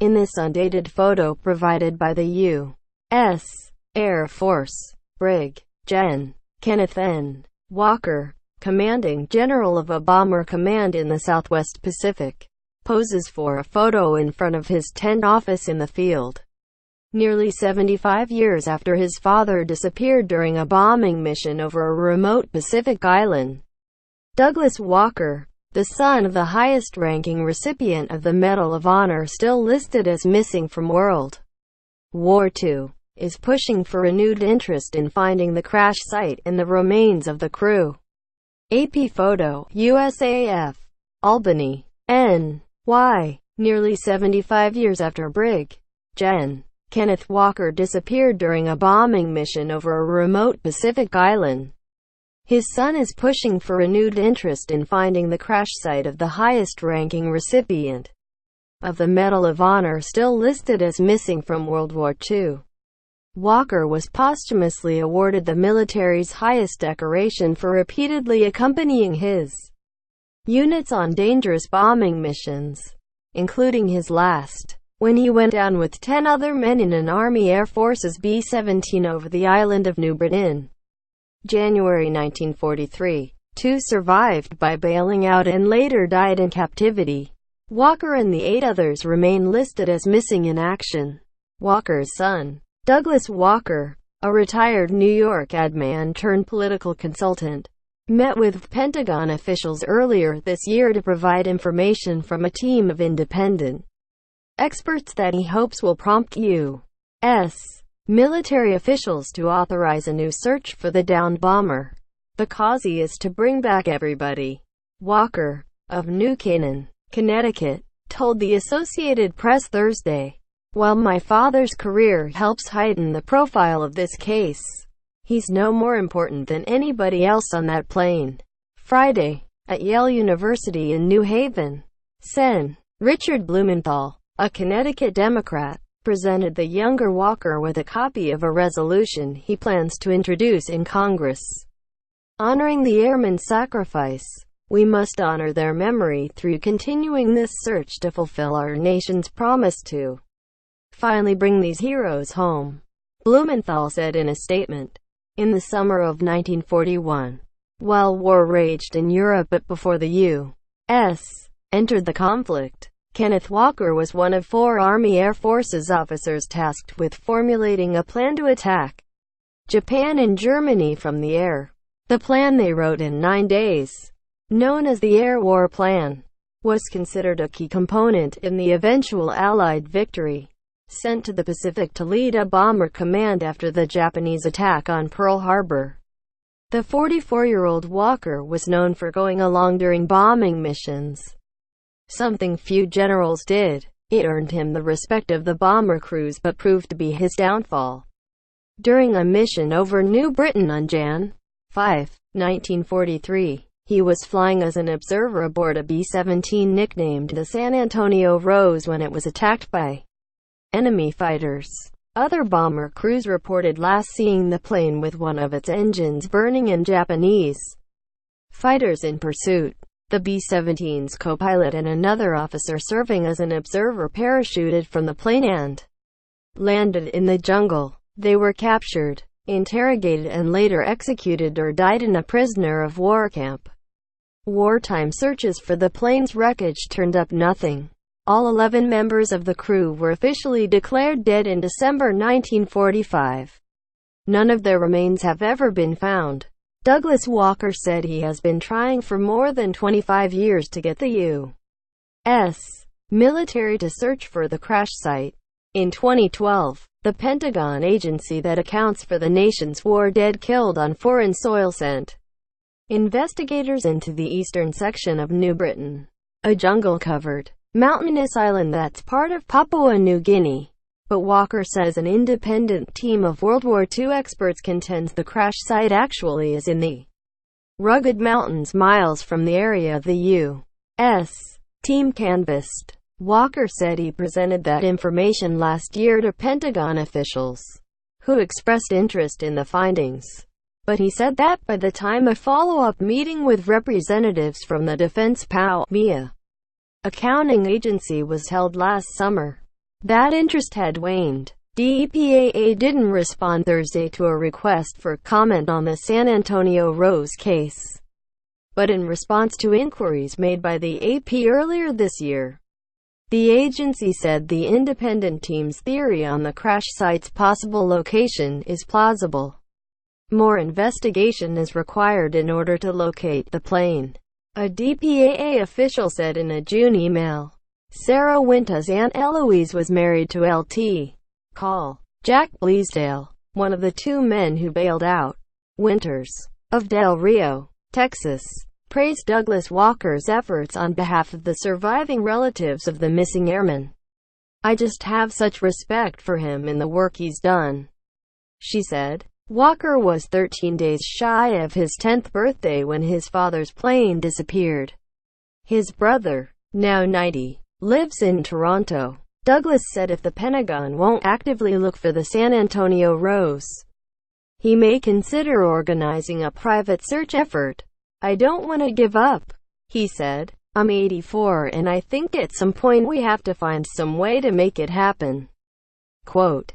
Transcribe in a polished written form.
In this undated photo provided by the U.S. Air Force, Brig. Gen. Kenneth N. Walker, commanding general of a bomber command in the Southwest Pacific, poses for a photo in front of his tent office in the field. Nearly 75 years after his father disappeared during a bombing mission over a remote Pacific island, Douglas Walker, the son of the highest-ranking recipient of the Medal of Honor still listed as missing from World War II, is pushing for renewed interest in finding the crash site and the remains of the crew. AP photo, USAF, Albany, NY. Nearly 75 years after Brig. Gen. Kenneth Walker disappeared during a bombing mission over a remote Pacific island, his son is pushing for renewed interest in finding the crash site of the highest-ranking recipient of the Medal of Honor still listed as missing from World War II. Walker was posthumously awarded the military's highest decoration for repeatedly accompanying his units on dangerous bombing missions, including his last, when he went down with 10 other men in an Army Air Force's B-17 over the island of New Britain. January 1943. Two survived by bailing out and later died in captivity. Walker and the 8 others remain listed as missing in action. Walker's son, Douglas Walker, a retired New York ad man turned political consultant, met with Pentagon officials earlier this year to provide information from a team of independent experts that he hopes will prompt U.S. military officials to authorize a new search for the downed bomber. The cause is to bring back everybody. Walker, of New Canaan, Connecticut, told the Associated Press Thursday, "While my father's career helps heighten the profile of this case, he's no more important than anybody else on that plane." Friday, at Yale University in New Haven, Sen. Richard Blumenthal, a Connecticut Democrat, presented the younger Walker with a copy of a resolution he plans to introduce in Congress, honoring the airmen's sacrifice. "We must honor their memory through continuing this search to fulfill our nation's promise to finally bring these heroes home," Blumenthal said in a statement. In the summer of 1941, while war raged in Europe but before the U.S. entered the conflict, Kenneth Walker was one of 4 Army Air Forces officers tasked with formulating a plan to attack Japan and Germany from the air. The plan they wrote in 9 days, known as the Air War Plan, was considered a key component in the eventual Allied victory, sent to the Pacific to lead a bomber command after the Japanese attack on Pearl Harbor. The 44-year-old Walker was known for going along during bombing missions, something few generals did. It earned him the respect of the bomber crews but proved to be his downfall. During a mission over New Britain on Jan. 5, 1943, he was flying as an observer aboard a B-17 nicknamed the San Antonio Rose when it was attacked by enemy fighters. Other bomber crews reported last seeing the plane with one of its engines burning and Japanese fighters in pursuit. The B-17's co-pilot and another officer serving as an observer parachuted from the plane and landed in the jungle. They were captured, interrogated and later executed or died in a prisoner of war camp. Wartime searches for the plane's wreckage turned up nothing. All 11 members of the crew were officially declared dead in December 1945. None of their remains have ever been found. Douglas Walker said he has been trying for more than 25 years to get the U.S. military to search for the crash site. In 2012, the Pentagon agency that accounts for the nation's war dead killed on foreign soil sent investigators into the eastern section of New Britain, a jungle-covered, mountainous island that's part of Papua New Guinea. But Walker says an independent team of World War II experts contends the crash site actually is in the rugged mountains miles from the area the U.S. team canvassed. Walker said he presented that information last year to Pentagon officials, who expressed interest in the findings. But he said that by the time a follow-up meeting with representatives from the Defense POW accounting agency was held last summer, that interest had waned. DPAA didn't respond Thursday to a request for comment on the San Antonio Rose case, but in response to inquiries made by the AP earlier this year, the agency said the independent team's theory on the crash site's possible location is plausible. More investigation is required in order to locate the plane, a DPAA official said in a June email. Sarah Winta's Aunt Eloise was married to Lt. Col. Jack Bleasdale, one of the two men who bailed out Winters, of Del Rio, Texas, praised Douglas Walker's efforts on behalf of the surviving relatives of the missing airman. "I just have such respect for him and the work he's done," she said. Walker was 13 days shy of his 10th birthday when his father's plane disappeared. His brother, now 90, lives in Toronto. Douglas said if the Pentagon won't actively look for the San Antonio Rose, he may consider organizing a private search effort. "I don't want to give up," he said. "I'm 84 and I think at some point we have to find some way to make it happen." Quote,